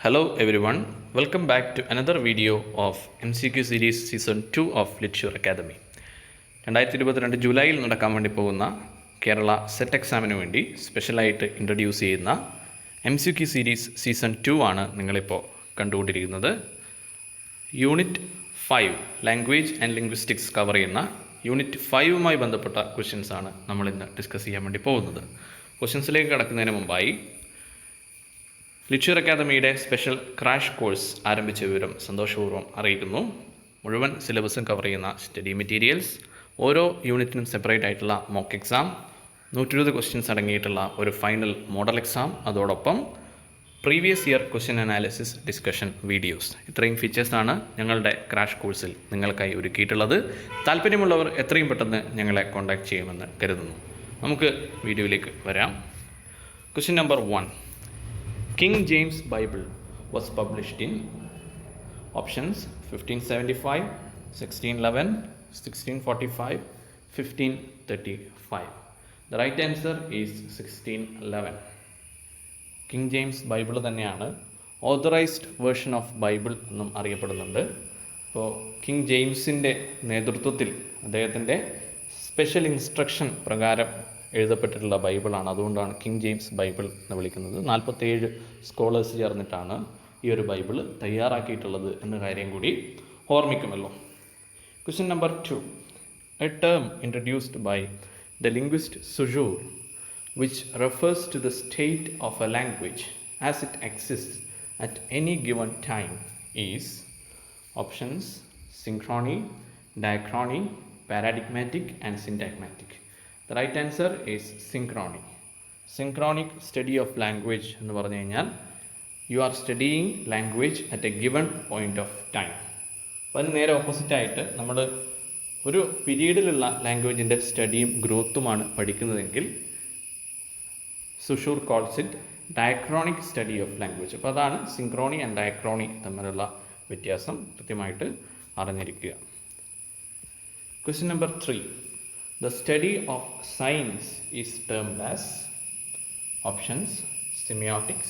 Hello everyone, welcome back to another video of MCQ series season 2 of Literature Academy. 2022 ജൂലൈയിൽ നടക്കാൻ വേണ്ടി പോകുന്ന Kerala set എക്സാമിന് വേണ്ടി സ്പെഷ്യലായിട്ട് ഇൻട്രൊഡ്യൂസ് ചെയ്യുന്ന MCQ സീരീസ് സീസൺ 2 ആണ് നിങ്ങളിപ്പോൾ കണ്ടുകൊണ്ടിരിക്കുന്നത്. Unit 5 language and linguistics cover ചെയ്യുന്ന യൂണിറ്റ് 5മായി ബന്ധപ്പെട്ട ക്വസ്റ്റ്യൻസ് ആണ് നമ്മളിന്ന് ഡിസ്കസ് ചെയ്യാൻ വേണ്ടി പോകുന്നത്. ക്വസ്റ്റ്യൻസിലേക്ക് കടക്കുന്നതിന് മുമ്പായി ലിറ്ററേച്ചർ അക്കാദമിയുടെ സ്പെഷ്യൽ ക്രാഷ് കോഴ്സ് ആരംഭിച്ച വിവരം സന്തോഷപൂർവ്വം അറിയിക്കുന്നു. മുഴുവൻ സിലബസും കവർ ചെയ്യുന്ന സ്റ്റഡി മെറ്റീരിയൽസ്, ഓരോ യൂണിറ്റിനും സെപ്പറേറ്റ് ആയിട്ടുള്ള മോക്ക് എക്സാം, 120 ക്വസ്റ്റ്യൻസ് അടങ്ങിയിട്ടുള്ള ഒരു ഫൈനൽ മോഡൽ എക്സാം, അതോടൊപ്പം previous year question analysis discussion videos, ഇത്രയും ഫീച്ചേഴ്സാണ് ഞങ്ങളുടെ ക്രാഷ് കോഴ്സിൽ നിങ്ങൾക്കായി ഒരുക്കിയിട്ടുള്ളത്. താല്പര്യമുള്ളവർ എത്രയും പെട്ടെന്ന് ഞങ്ങളെ കോൺടാക്റ്റ് ചെയ്യുമെന്ന് കരുതുന്നു. നമുക്ക് വീഡിയോയിലേക്ക് വരാം. Question number 1. King James Bible was published in options 1575, 1611, 1645, 1535. The right answer is 1611. King James Bible തന്നെയാണ് ഓതറൈസ്ഡ് വേർഷൻ ഓഫ് ബൈബിൾ എന്നും അറിയപ്പെടുന്നുണ്ട്. അപ്പോൾ കിങ് ജെയിംസിൻ്റെ നേതൃത്വത്തിൽ അദ്ദേഹത്തിൻ്റെ സ്പെഷ്യൽ ഇൻസ്ട്രക്ഷൻ പ്രകാരം എഴുതപ്പെട്ടിട്ടുള്ള ബൈബിളാണ്. അതുകൊണ്ടാണ് കിങ് ജെയിംസ് ബൈബിൾ എന്ന് വിളിക്കുന്നത്. 47 സ്കോളേഴ്സ് ചേർന്നിട്ടാണ് ഈ ഒരു ബൈബിൾ തയ്യാറാക്കിയിട്ടുള്ളത് എന്ന കാര്യം കൂടി ഓർമ്മിക്കുമല്ലോ. Question number 2. A term introduced by the linguist Saussure which refers to the state of a language as it exists at any given time is options synchrony, diachrony, paradigmatic and syntagmatic. The right answer is synchrony. Synchronic study of language എന്ന് പറഞ്ഞു കഴിഞ്ഞാൽ you are studying language at a given point of time. അപ്പോൾ അതിന് നേരെ ഓപ്പോസിറ്റായിട്ട് നമ്മൾ ഒരു പീരീഡിലുള്ള ലാംഗ്വേജിൻ്റെ സ്റ്റഡിയും ഗ്രോത്തുമാണ് പഠിക്കുന്നതെങ്കിൽ Saussure calls it diachronic study of language. അപ്പോൾ അതാണ് സിങ്ക്രോണി ആൻഡ് ഡയക്രോണി തമ്മിലുള്ള വ്യത്യാസം കൃത്യമായിട്ട് അറിഞ്ഞിരിക്കുക. Question number 3. The study of signs is termed as options semiotics,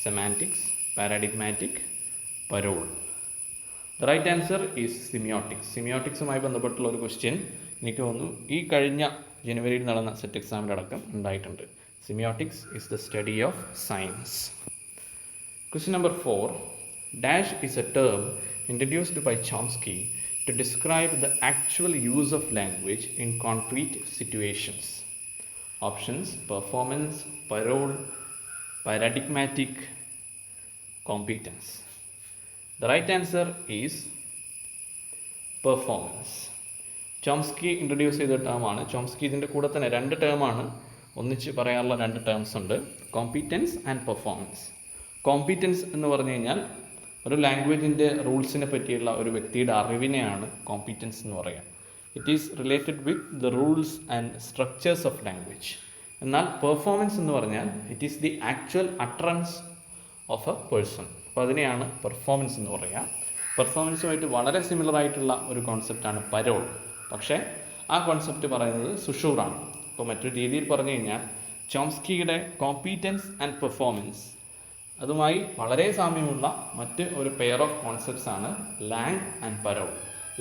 semantics, paradigmatic, parole. The right answer is semiotics. സെമിയോട്ടിക്സുമായി ബന്ധപ്പെട്ടുള്ള ഒരു ക്വസ്റ്റ്യൻ എനിക്ക് തോന്നുന്നു ഈ കഴിഞ്ഞ ജനുവരിയിൽ നടന്ന സെറ്റ് എക്സാമിലടക്കം ഉണ്ടായിട്ടുണ്ട്. Semiotics is the study of signs. Question number 4. Dash is a term introduced by Chomsky to describe the actual use of language in concrete situations. Options performance, parole, paradigmatic, competence. The right answer is performance. Chomsky introduce ചെയ്ത ടേമാണ്. Chomsky ഇതിൻ്റെ കൂടെ തന്നെ 2 ടേമാണ് ഒന്നിച്ച് പറയാനുള്ള 2 terms ഉണ്ട്, competence and performance. Competence എന്ന് പറഞ്ഞു കഴിഞ്ഞാൽ ഒരു ലാംഗ്വേജിൻ്റെ റൂൾസിനെ പറ്റിയുള്ള ഒരു വ്യക്തിയുടെ അറിവിനെയാണ് കോമ്പീറ്റൻസ് എന്ന് പറയുക. It is related with the rules and structures of language. എന്നാൽ പെർഫോമൻസ് എന്ന് പറഞ്ഞാൽ it is the actual utterance of a person. അപ്പോൾ അതിനെയാണ് പെർഫോമൻസ് എന്ന് പറയുക. പെർഫോമൻസുമായിട്ട് വളരെ സിമിലർ ആയിട്ടുള്ള ഒരു കോൺസെപ്റ്റാണ് പരോൾ. പക്ഷേ ആ കോൺസെപ്റ്റ് പറയുന്നത് സുഷൂറാണ്. അപ്പോൾ മറ്റൊരു രീതിയിൽ പറഞ്ഞു കഴിഞ്ഞാൽ ചോംസ്കിയുടെ കോമ്പീറ്റൻസ് ആൻഡ് പെർഫോമൻസ് അതുമായി വളരെ സാമ്യമുള്ള മറ്റ് ഒരു പെയർ ഓഫ് കോൺസെപ്റ്റ്സ് ആണ് ലാങ് ആൻഡ് പരോൾ.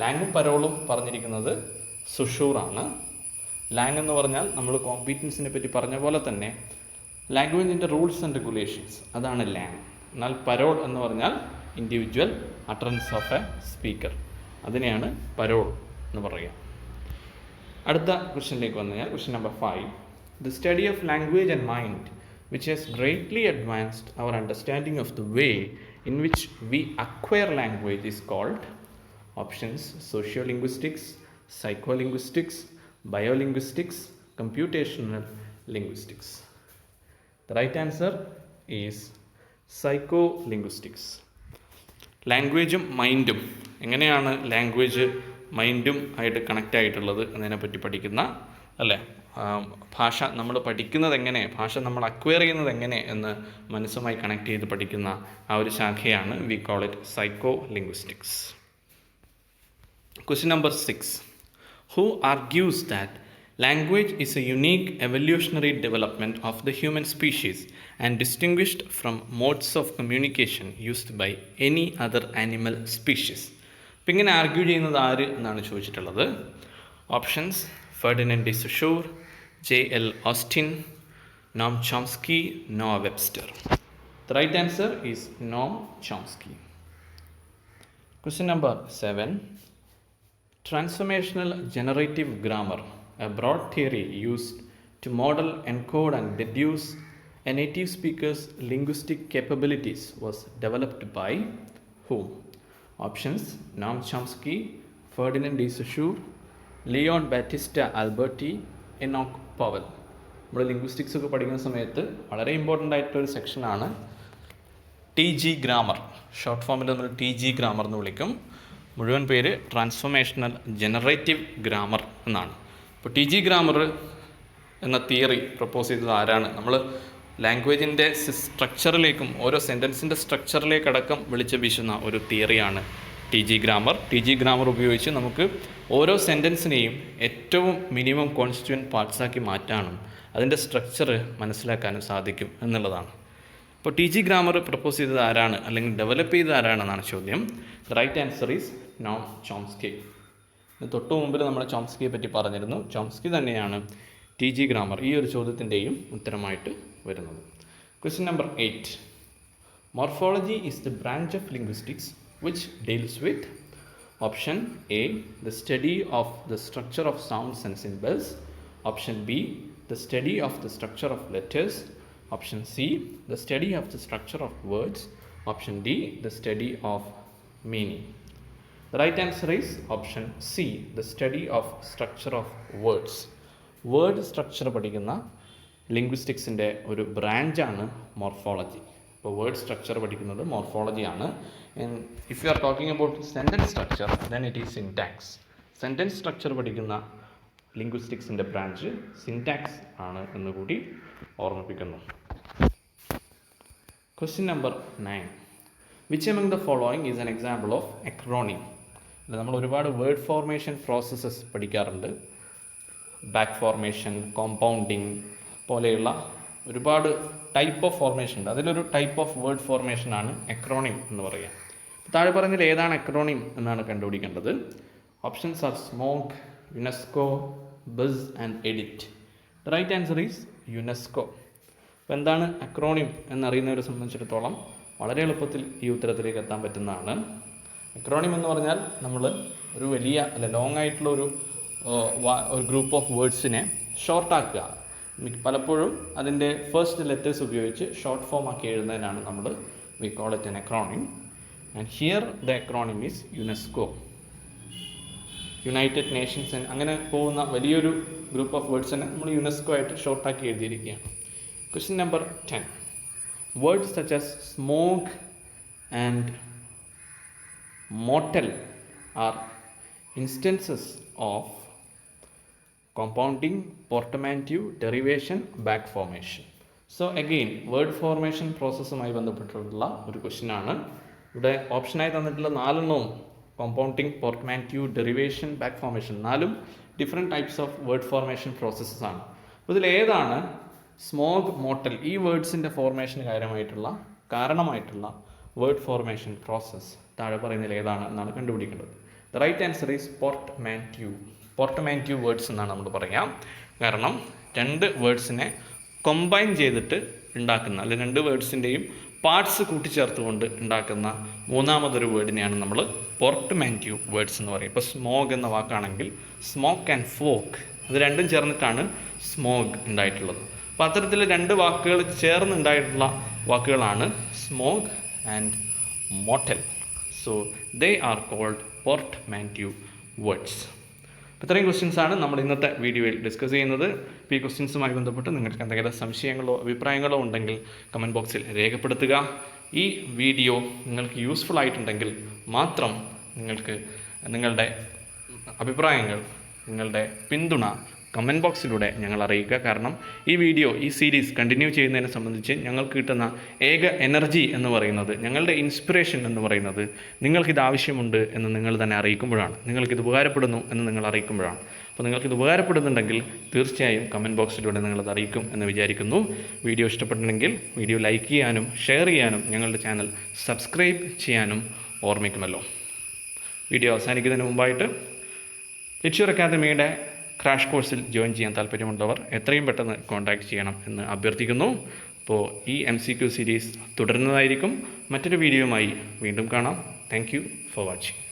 ലാങ്ങും പരോളും പറഞ്ഞിരിക്കുന്നത് സുഷൂറാണ്. ലാങ് എന്ന് പറഞ്ഞാൽ നമ്മൾ കോമ്പീറ്റൻസിനെ പറ്റി പറഞ്ഞ പോലെ തന്നെ ലാംഗ്വേജിൻ്റെ റൂൾസ് ആൻഡ് റെഗുലേഷൻസ്, അതാണ് ലാങ്. എന്നാൽ പരോൾ എന്ന് പറഞ്ഞാൽ individual utterance of A speaker, അതിനെയാണ് പരോൾ എന്ന് പറയുക. അടുത്ത ക്വസ്റ്റ്യനിലേക്ക് വന്നു കഴിഞ്ഞാൽ question number 5. The study of language and mind which has greatly advanced our understanding of the way in which we acquire language is called options sociolinguistics, psycholinguistics, biolinguistics, computational linguistics. The right answer is psycholinguistics. ലാംഗ്വേജും മൈൻഡും, എങ്ങനെയാണ് language മൈൻഡും ആയിട്ട് connect ആയിട്ടുള്ളത് എന്നതിനെപ്പറ്റി പഠിക്കുന്ന, അല്ലേ, ഭാഷ നമ്മൾ പഠിക്കുന്നത് എങ്ങനെ, ഭാഷ നമ്മൾ അക്വയർ ചെയ്യുന്നത് എങ്ങനെ എന്ന് മനസ്സുമായി കണക്ട് ചെയ്ത് പഠിക്കുന്ന ആ ഒരു ശാഖയാണ് we call it psycholinguistics. Question number 6. Who argues that Language is a unique evolutionary development of the human species and distinguished from modes of communication used by any other animal species. അപ്പം ഇങ്ങനെ argue ചെയ്യുന്നത് ആര് എന്നാണ് ചോദിച്ചിട്ടുള്ളത്. Options: Ferdinand de Saussure, J.L. Austin, Noam Chomsky, Noah Webster. The right answer is Noam Chomsky. Question number 7. Transformational generative grammar, a broad theory used to model, encode and deduce a native speaker's linguistic capabilities, was developed by whom? Options: Noam Chomsky, Ferdinand de Saussure, Leon Battista Alberti, Enoch Powell. നമ്മൾ linguistics ഒക്കെ പഠിക്കുന്ന സമയത്ത് വളരെ important ആയിട്ടൊരു സെക്ഷനാണ് TG grammar. Short ഫോമിൽ നമ്മൾ TG grammar എന്ന് വിളിക്കും. മുഴുവൻ പേര് ട്രാൻസ്ഫോർമേഷണൽ ജനറേറ്റീവ് ഗ്രാമർ എന്നാണ്. ഇപ്പോൾ TG ഗ്രാമർ എന്ന തിയറി പ്രപ്പോസ് ചെയ്തത് ആരാണ്? നമ്മൾ ലാംഗ്വേജിൻ്റെ സ്ട്രക്ചറിലേക്കും ഓരോ സെൻറ്റൻസിൻ്റെ സ്ട്രക്ചറിലേക്കടക്കം വിളിച്ച് വീശുന്ന ഒരു തിയറിയാണ് TG ഗ്രാമർ. TG ഗ്രാമർ ഉപയോഗിച്ച് നമുക്ക് ഓരോ സെൻറ്റൻസിനെയും ഏറ്റവും മിനിമം കോൺസ്റ്റിറ്റ്യൂവൻറ്റ് പാർട്സാക്കി മാറ്റാനും അതിൻ്റെ സ്ട്രക്ചർ മനസ്സിലാക്കാനും സാധിക്കും എന്നുള്ളതാണ്. ഇപ്പോൾ TG ഗ്രാമർ പ്രപ്പോസ് ചെയ്തത് ആരാണ്, അല്ലെങ്കിൽ ഡെവലപ്പ് ചെയ്തത് ആരാണെന്നാണ് ചോദ്യം. The right answer is Noam Chomsky. തൊട്ടു മുമ്പിൽ നമ്മൾ ചോംസ്കിയെ പറ്റി പറഞ്ഞിരുന്നു. ചോംസ്കി തന്നെയാണ് TG ഗ്രാമർ ഈ ഒരു ചോദ്യത്തിൻ്റെയും ഉത്തരമായിട്ട് വരുന്നത്. Question number 8. Morphology is the branch of linguistics which deals with option A, the study of the structure of sounds and symbols, option B, the study of the structure of letters, option C, the study of the structure of words, option D, the study of meaning. The right answer is option C, the study of structure of words. Word structure പഠിക്കുന്ന ലിംഗ്വിസ്റ്റിക്സിൻ്റെ ഒരു ബ്രാഞ്ചാണ് morphology. ഇപ്പോൾ word structure പഠിക്കുന്നത് മോർഫോളജിയാണ്. And if you are talking about sentence structure then it is syntax. Sentence structure പഠിക്കുന്ന ലിംഗ്വിസ്റ്റിക്സിൻ്റെ branch syntax ആണ് എന്നുകൂടി ഓർമ്മിപ്പിക്കുന്നു. Question number 9. Which among the following is an example of acronym? നമ്മൾ ഒരുപാട് വേർഡ് ഫോർമേഷൻ പ്രോസസ്സസ് പഠിക്കാറുണ്ട്. ബാക്ക് ഫോർമേഷൻ, കോമ്പൗണ്ടിങ് പോലെയുള്ള ഒരുപാട് ടൈപ്പ് ഓഫ് ഫോർമേഷൻ ഉണ്ട്. അതിലൊരു ടൈപ്പ് ഓഫ് വേർഡ് ഫോർമേഷനാണ് എക്രോണിം എന്ന് പറയുക. താഴെ പറഞ്ഞതിൽ ഏതാണ് എക്രോണിം എന്നാണ് കണ്ടുപിടിക്കേണ്ടത്. Options are smog, UNESCO, bus and edit. The right answer is UNESCO. അപ്പോൾ എന്താണ് അക്രോണിം എന്നറിയുന്നവരെ സംബന്ധിച്ചിടത്തോളം വളരെ എളുപ്പത്തിൽ ഈ ഉത്തരത്തിലേക്ക് എത്താൻ പറ്റുന്നതാണ്. അക്രോണിം എന്ന് പറഞ്ഞാൽ നമ്മൾ ഒരു വലിയ ലോങ് ആയിട്ടുള്ള ഒരു ഗ്രൂപ്പ് ഓഫ് വേർഡ്സിനെ ഷോർട്ടാക്കുക. പലപ്പോഴും അതിൻ്റെ ഫസ്റ്റ് ലെറ്റേഴ്സ് ഉപയോഗിച്ച് ഷോർട്ട് ഫോം ആക്കി എഴുതുന്നതിനാണ് നമ്മൾ V call it N acronym. And here the acronym is UNESCO. United Nations അങ്ങനെ പോകുന്ന വലിയൊരു ഗ്രൂപ്പ് ഓഫ് വേർഡ്സിനെ നമ്മൾ യുനെസ്കോ ആയിട്ട് ഷോർട്ടാക്കി എഴുതിയിരിക്കുകയാണ്. Question number 10. Words such as smoke and motel are instances of compounding, portmanteau, derivation, back formation. So again word formation പ്രോസസ്സുമായി ബന്ധപ്പെട്ടുള്ള ഒരു ക്വസ്റ്റ്യൻ ആണ്. ഇവിടെ ഓപ്ഷനായി തന്നിട്ടുള്ള 4 എണ്ണവും compounding, portmanteau, derivation, back formation 4ഉം different types of word formation processes ആണ്. അപ്പോൾ ഇതിലേതാണ് സ്മോഗ്, മോട്ടൽ ഈ വേർഡ്സിൻ്റെ ഫോർമേഷന് കാരണമായിട്ടുള്ള വേർഡ് ഫോർമേഷൻ പ്രോസസ്സ് താഴെ പറയുന്നതിൽ ഏതാണ് എന്നാണ് കണ്ടുപിടിക്കേണ്ടത്. The right answer is portmanteau. പോർട്ട്മാൻറ്റ്യൂ words എന്നാണ് നമ്മൾ പറയാം. കാരണം 2 വേർഡ്സിനെ കമ്പൈൻ ചെയ്തിട്ട് ഉണ്ടാക്കുന്ന, അല്ലെങ്കിൽ 2 വേർഡ്സിൻ്റെയും പാർട്സ് കൂട്ടിച്ചേർത്തുകൊണ്ട് ഉണ്ടാക്കുന്ന മൂന്നാമതൊരു വേർഡിനെയാണ് നമ്മൾ പോർട്ട്മാൻറ്റ്യൂ വേർഡ്സ് എന്ന് പറയും. ഇപ്പോൾ സ്മോഗ് എന്ന വാക്കാണെങ്കിൽ സ്മോക്ക് ആൻഡ് ഫോക്ക്, അത് രണ്ടും ചേർന്നിട്ടാണ് സ്മോഗ് ഉണ്ടായിട്ടുള്ളത്. അപ്പോൾ അത്തരത്തിൽ 2 വാക്കുകൾ ചേർന്നുണ്ടായിട്ടുള്ള വാക്കുകളാണ് smog and motel. So they are called portmanteau words. ഇത്രയും ക്വസ്റ്റ്യൻസാണ് നമ്മൾ ഇന്നത്തെ വീഡിയോയിൽ ഡിസ്കസ് ചെയ്യുന്നത്. ഇപ്പോൾ ഈ ക്വസ്റ്റ്യൻസുമായി ബന്ധപ്പെട്ട് നിങ്ങൾക്ക് എന്തെങ്കിലും സംശയങ്ങളോ അഭിപ്രായങ്ങളോ ഉണ്ടെങ്കിൽ കമൻറ്റ് ബോക്സിൽ രേഖപ്പെടുത്തുക. ഈ വീഡിയോ നിങ്ങൾക്ക് യൂസ്ഫുൾ ആയിട്ടുണ്ടെങ്കിൽ മാത്രം നിങ്ങൾക്ക് നിങ്ങളുടെ അഭിപ്രായങ്ങൾ, നിങ്ങളുടെ പിന്തുണ കമൻറ്റ് ബോക്സിലൂടെ ഞങ്ങൾ അറിയിക്കുക. കാരണം ഈ വീഡിയോ, ഈ സീരീസ് കണ്ടിന്യൂ ചെയ്യുന്നതിനെ സംബന്ധിച്ച് ഞങ്ങൾക്ക് കിട്ടുന്ന ഏക എനർജി എന്ന് പറയുന്നത്, ഞങ്ങളുടെ ഇൻസ്പിറേഷൻ എന്ന് പറയുന്നത് നിങ്ങൾക്കിത് ആവശ്യമുണ്ട് എന്ന് നിങ്ങൾ തന്നെ അറിയിക്കുമ്പോഴാണ്, നിങ്ങൾക്കിത് ഉപകാരപ്പെടുന്നു എന്ന് നിങ്ങൾ അറിയിക്കുമ്പോഴാണ്. അപ്പോൾ നിങ്ങൾക്കിത് ഉപകാരപ്പെടുന്നുണ്ടെങ്കിൽ തീർച്ചയായും കമൻറ്റ് ബോക്സിലൂടെ നിങ്ങളത് അറിയിക്കും എന്ന് വിചാരിക്കുന്നു. വീഡിയോ ഇഷ്ടപ്പെട്ടിട്ടുണ്ടെങ്കിൽ വീഡിയോ ലൈക്ക് ചെയ്യാനും ഷെയർ ചെയ്യാനും ഞങ്ങളുടെ ചാനൽ സബ്സ്ക്രൈബ് ചെയ്യാനും ഓർമ്മിക്കുമല്ലോ. വീഡിയോ അവസാനിക്കുന്നതിന് മുമ്പായിട്ട് ലിറ്റ്ഷ്വർ അക്കാദമിയുടെ ക്രാഷ് കോഴ്സിൽ ജോയിൻ ചെയ്യാൻ താല്പര്യമുള്ളവർ എത്രയും പെട്ടെന്ന് കോൺടാക്റ്റ് ചെയ്യണം എന്ന് അഭ്യർത്ഥിക്കുന്നു. അപ്പോൾ ഈ MCQ സീരീസ് തുടരുന്നതായിരിക്കും. മറ്റൊരു വീഡിയോയുമായി വീണ്ടും കാണാം. Thank you for watching.